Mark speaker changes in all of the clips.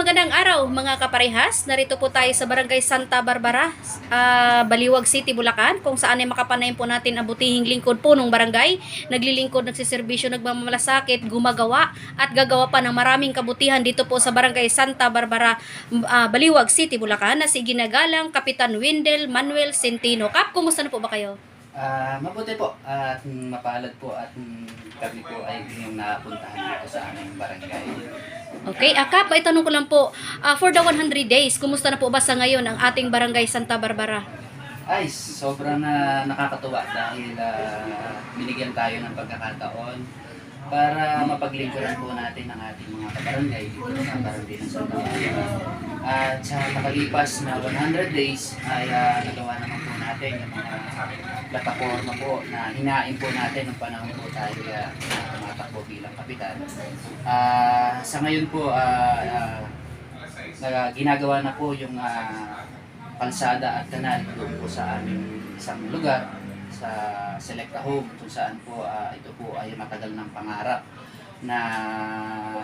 Speaker 1: magandang araw mga kaparehas. Narito po tayo sa Barangay Santa Barbara, Baliwag City, Bulacan, kung saan ay makapanayin po natin ang butihing lingkod po ng barangay. Naglilingkod, nagsiservisyo, nagmamalasakit, gumagawa at gagawa pa ng maraming kabutihan dito po sa Barangay Santa Barbara, Baliwag City, Bulacan, na si Ginagalang Kapitan Wendell Manuel Centino. Kap, kumusta na po ba kayo?
Speaker 2: Mabuti po at mapalad po at kami po ay inyong napuntahan dito sa aming barangay.
Speaker 1: Okay, Kap, itanong ko lang po, for the 100 days, kumusta na po ba sa ngayon ang ating Barangay Santa Barbara?
Speaker 2: Ay, sobrang nakakatuwa dahil binigyan tayo ng pagkakataon para mapaglingkuran po natin ang ating mga kabarangay dito sa barangay ng Santa Barbara. At sa nakalipas na 100 days ay nagawa naman po natin yung mga plataforma po na hinain po natin nung panahon po tayo tumatakbo bilang kapitan. Sa ngayon po, ginagawa na po yung kalsada at kanal doon po sa aming isang lugar sa Selecta Home kung saan po ito po ay matagal ng pangarap na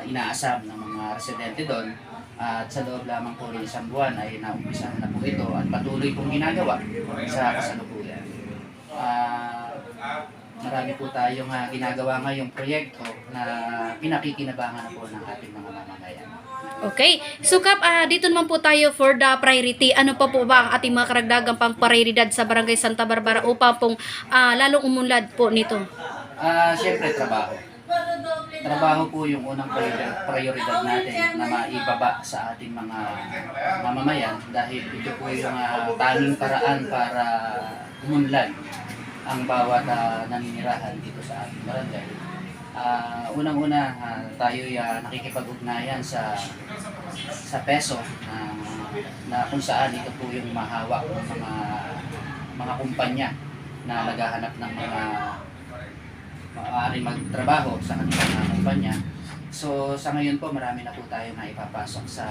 Speaker 2: inaasam ng mga residente doon. At sa loob lamang po ng isang buwan ay naumpisahan na po ito at patuloy pong ginagawa sa kasalukuyan. Marami po tayong ginagawa ngayong proyekto na pinakikinabangan na po ng ating mga mamamayan.
Speaker 1: Okay. So, Kap, dito naman po tayo for the priority. Ano pa po ba ang ating mga karagdagang pang prioridad sa Barangay Santa Barbara upang pong lalong umunlad po nito?
Speaker 2: Siyempre, trabaho. Trabaho po yung unang prioridad natin na maibaba sa ating mga mamamayan dahil ito po yung tanging paraan para umunlad ang bawat naninirahan dito sa ating barangay. Unang-una, tayo nakikipag-ugnayan sa peso na kung saan ito po yung mahawak ng mga kumpanya na naghahanap ng mga maaaring magtrabaho sa kanilang kumpanya. So sa ngayon po marami na po tayo na ipapasok sa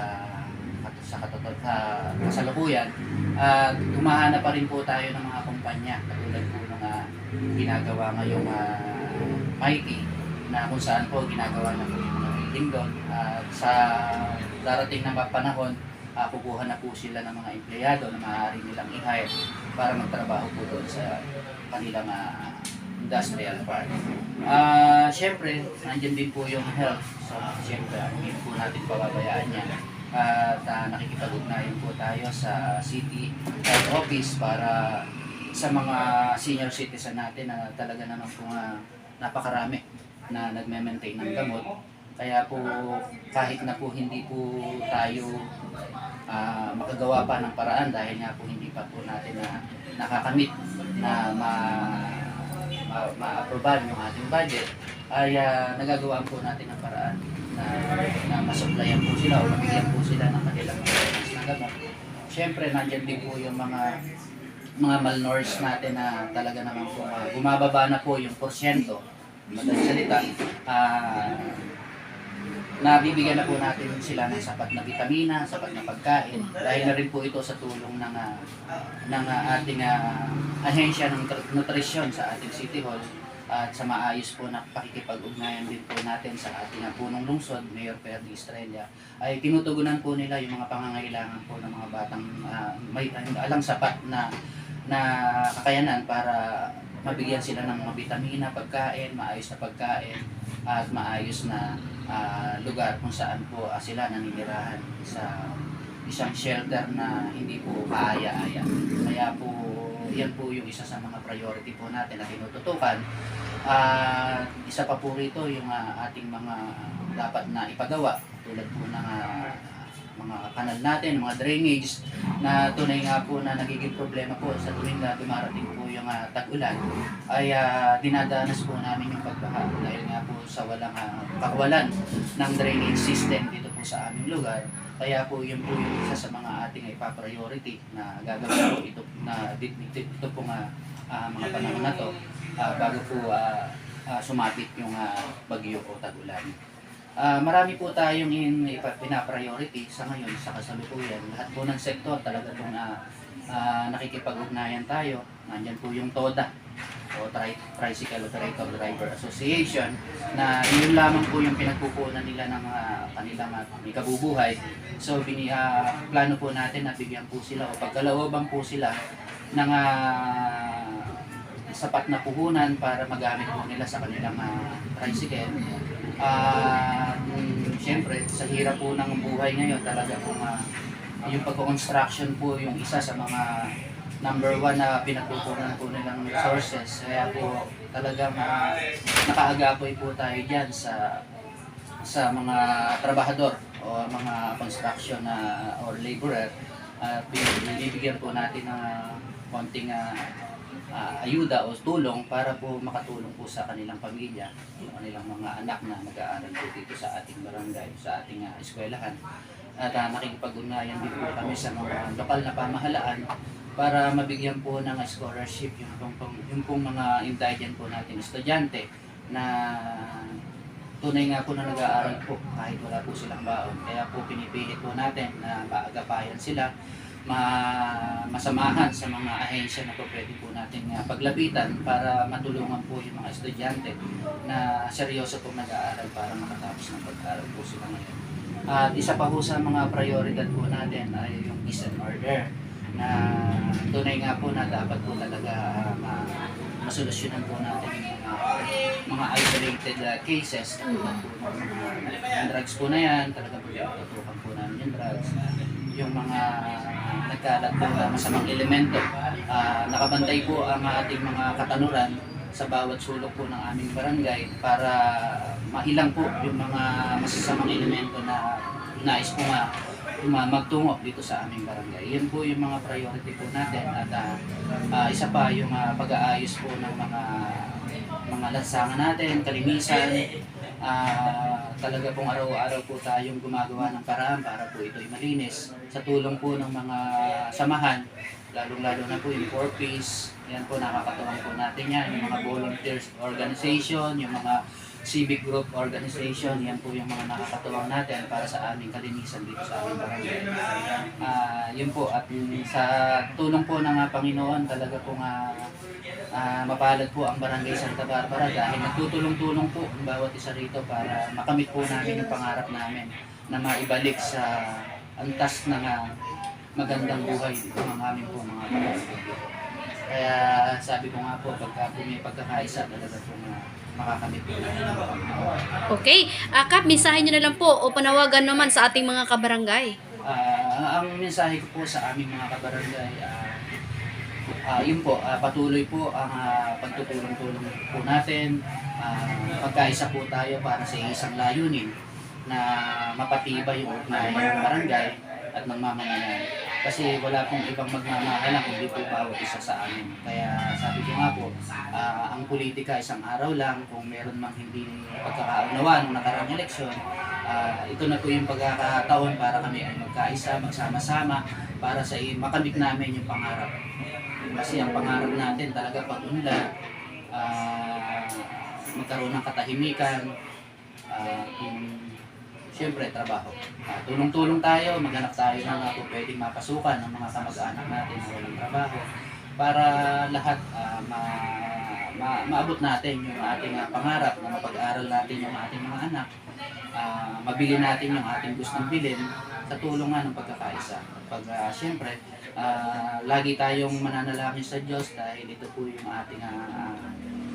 Speaker 2: kasalukuyan. Humahanap pa rin po tayo ng mga kumpanya katulad po ng ginagawa ngayong Mighty na kung saan po ginagawa na po yung mga building doon. Sa darating na panahon, pupuhan na po sila ng mga empleyado na maaari nilang i-hire para magtrabaho po doon sa kanilang industrial park. Siyempre, nandiyan din po yung health. So, siyempre, hindi po natin pababayaan yan. At nakikipag-ugnayan po tayo sa city health office para sa mga senior citizen natin na talaga naman po napakarami na nagme-maintain ng gamot. Kaya po kahit na po hindi po tayo makagawa pa ng paraan dahil nga po hindi pa po natin nakakamit na ma-approval yung ating budget, ay nagagawa po natin ng paraan na masuplayan po sila o mabigyan po sila ng kanilang na gamot. Siyempre, nandiyan din po yung mga malnourished natin na talaga naman po bumababa na po yung porsyento, madaling salita, nabibigyan na po natin sila ng sapat na vitamina, sapat na pagkain. Dahil na rin po ito sa tulong ng ating ahensya ng nutrisyon sa ating City Hall at sa maayos po na pakikipag-ugnayan din po natin sa ating punong lungsod, Mayor Perdi Estrella, ay tinutugunan po nila yung mga pangangailangan po ng mga batang may alang sapat na kakayanan para mabigyan sila ng mga vitamina, pagkain, maayos na pagkain at maayos na lugar kung saan po sila naninirahan sa isang shelter na hindi po kaaya-aya. Kaya po yan po yung isa sa mga priority po natin na tinututukan. Isa pa po rito yung ating mga dapat na ipagawa tulad po ng mga kanal natin, mga drainage na tunay nga po na nagiging problema po sa tuwing na dumarating po yung tag-ulan ay dinadanas po namin yung pagbaha dahil nga po sa walang kawalan ng drainage system dito po sa aming lugar. Kaya po yun po yung isa sa mga ating ipa-priority na gagawin po ito na dito po mga panahon na to bago po sumapit yung bagyo o tag-ulan. Marami po tayong pina-priority sa ngayon sa kasalukuyan. Lahat po ng sektor talaga pong nakikipag-ugnayan tayo. Nandyan po yung TODA o Tricycle Operator Driver Association na yun lamang po yung pinagpupunan nila ng kanilang may kabubuhay. So plano po natin na bigyan po sila o pagkalooban po sila ng sapat na puhunan para magamit po nila sa kanilang tricycle. Siyempre, sa hirap po ng buhay ngayon, talaga po yung pagko-construction po yung isa sa mga number one na pinagpupunan po nilang resources. Kaya po talagang nakaagapoy po tayo dyan sa mga trabahador o mga construction or laborer. Bibigyan po natin ng konting ayuda o tulong para po makatulong po sa kanilang pamilya, yung kanilang mga anak na mag-aaral po dito sa ating barangay, sa ating eskwelahan. At nakikipag-ugnayan din po kami sa mga lokal na pamahalaan para mabigyan po ng scholarship yung pong mga indigent po natin estudyante na tunay nga po na nag-aaral po kahit wala po silang baon. Kaya po pinipilit po natin na maagapayan sila, masamahan sa mga ahensya na po pwede po natin paglapitan para matulungan po yung mga estudyante na seryoso po nag-aaral para makatapos ng pag-aaral po sila ngayon. At isa pa po sa mga prioridad po natin ay yung peace and order na tunay nga po na dapat po talaga masolusyonan po natin yung mga isolated cases tulad po ng mga drugs po na yan, talaga po tutukan po namin yung drugs, yung mga nagkalat po na masamang elemento. Nakabantay po ang ating mga katanuran sa bawat sulok po ng aming barangay para mailang po yung mga masasamang elemento na nais po magtungo dito sa aming barangay. Yan po yung mga priority po natin at isa pa yung pag-aayos po ng mga lansangan natin, kalinisan. Talaga pong araw-araw po tayong gumagawa ng paraan para po ito'y malinis sa tulong po ng mga samahan, lalong-lalo na po yung 4Ps. Yan po, nakakatuwang po natin yan, yung mga volunteers organization, yung mga civic group organization, yan po yung mga nakakatuwang natin para sa aming kalinisan dito sa aming barangay. Yun po, at sa tulong po ng Panginoon, talaga po mapalad po ang Barangay Santa Barbara dahil nagtutulong-tulong po ang bawat isa rito para makamit po namin yung pangarap namin na maibalik sa antas ng magandang buhay dito ng aming po mga barangay. Kaya sabi ko nga po, pagka po may pagkakaisa, talaga po makakamit po namin ang Panginoon.
Speaker 1: Okay. Kap, mensahe nyo na lang po o panawagan naman sa ating mga kabarangay.
Speaker 2: Ang mensahe ko po sa aming mga kabarangay, yun po, patuloy po ang pagtutulong-tulong po natin. Pagkaisa po tayo para sa isang layunin na mapatibay yung ugnayan ng barangay at ng mamamayan. Kasi wala pong ibang magmamahalan kundi po bawat isa sa amin. Kaya sabi ko nga po, ang politika isang araw lang. Kung meron mang hindi pagkakaunawa nung nakaraang eleksyon, ito na po yung pagkakataon para kami ay magkaisa, magsama-sama para sa makamit namin yung pangarap. Kasi ang pangarap natin talaga pag-unlad, magkaroon ng katahimikan, siyempre trabaho. Tulong-tulong tayo, maghanap tayo ng pwedeng mapasukan ng mga kamag-anak natin na walang trabaho para lahat maabot natin yung ating pangarap na mapag-aral natin yung ating mga anak, mabili natin yung ating gustong bilhin sa tulong ng pagkakaisa. Siyempre, lagi tayong mananalangin sa Diyos dahil ito po yung ating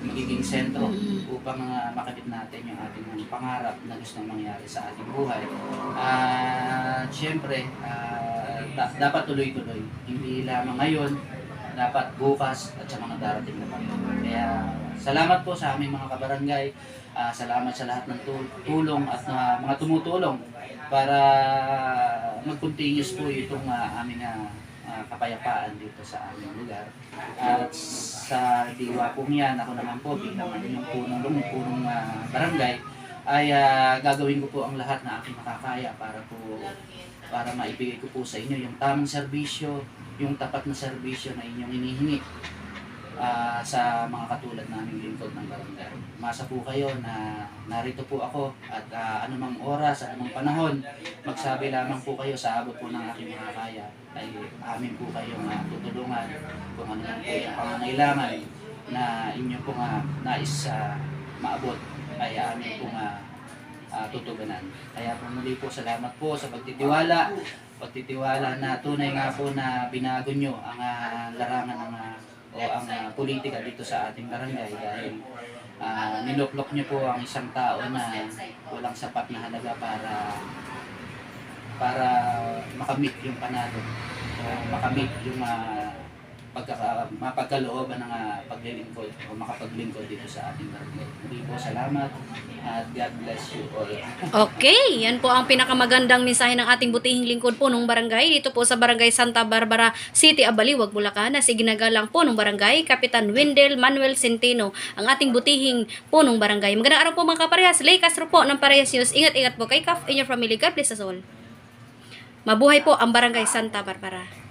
Speaker 2: magiging sentro upang makamit natin yung ating pangarap na gustong mangyari sa ating buhay. Siyempre, dapat tuloy-tuloy. Hindi lamang ngayon, dapat bukas at sa mga darating na mga. Kaya salamat po sa aming mga kabarangay. Salamat sa lahat ng tulong at mga tumutulong para mag-continuous po itong aming kapayapaan dito sa aming lugar. At sa diwa po niyan, ako naman po bilang yung punong barangay, ay gagawin ko po ang lahat na aking makakaya para maibigay ko po sa inyo yung tamang serbisyo, yung tapat na serbisyo na inyong hinihingi. sa mga katulad naming lingkod ng barangay. Masa po kayo na narito po ako at anumang oras, anumang panahon, magsabi lamang po kayo sa abot po ng aking mga kaya ay amin po kayong tutulungan kung ano man po yung pangangailangan na inyo po nais maabot ay amin po tutugunan. Kaya po muli po salamat po sa pagtitiwala na tunay nga po na binago nyo ang larangan ng o ang politika dito sa ating barangay dahil niluklok nyo po ang isang tao na walang sapat na halaga para makamit yung panalo o makamit yung mapagkalooban ng paglilingkod o makapaglingkod dito sa ating barangay. Muli po salamat at God bless you all.
Speaker 1: Okay, yan po ang pinakamagandang mensahe ng ating butihing lingkod po nung barangay dito po sa Barangay Santa Barbara City, Abaliwag, Bulacan na si ginagalang po nung barangay Kapitan Wendell Manuel Centeno, ang ating butihing po nung barangay. Magandang araw po mga kaparehas. Lay Castro po ng Parehas News. Ingat-ingat po kay Kaf and your family. God bless us all. Mabuhay po ang Barangay Santa Barbara.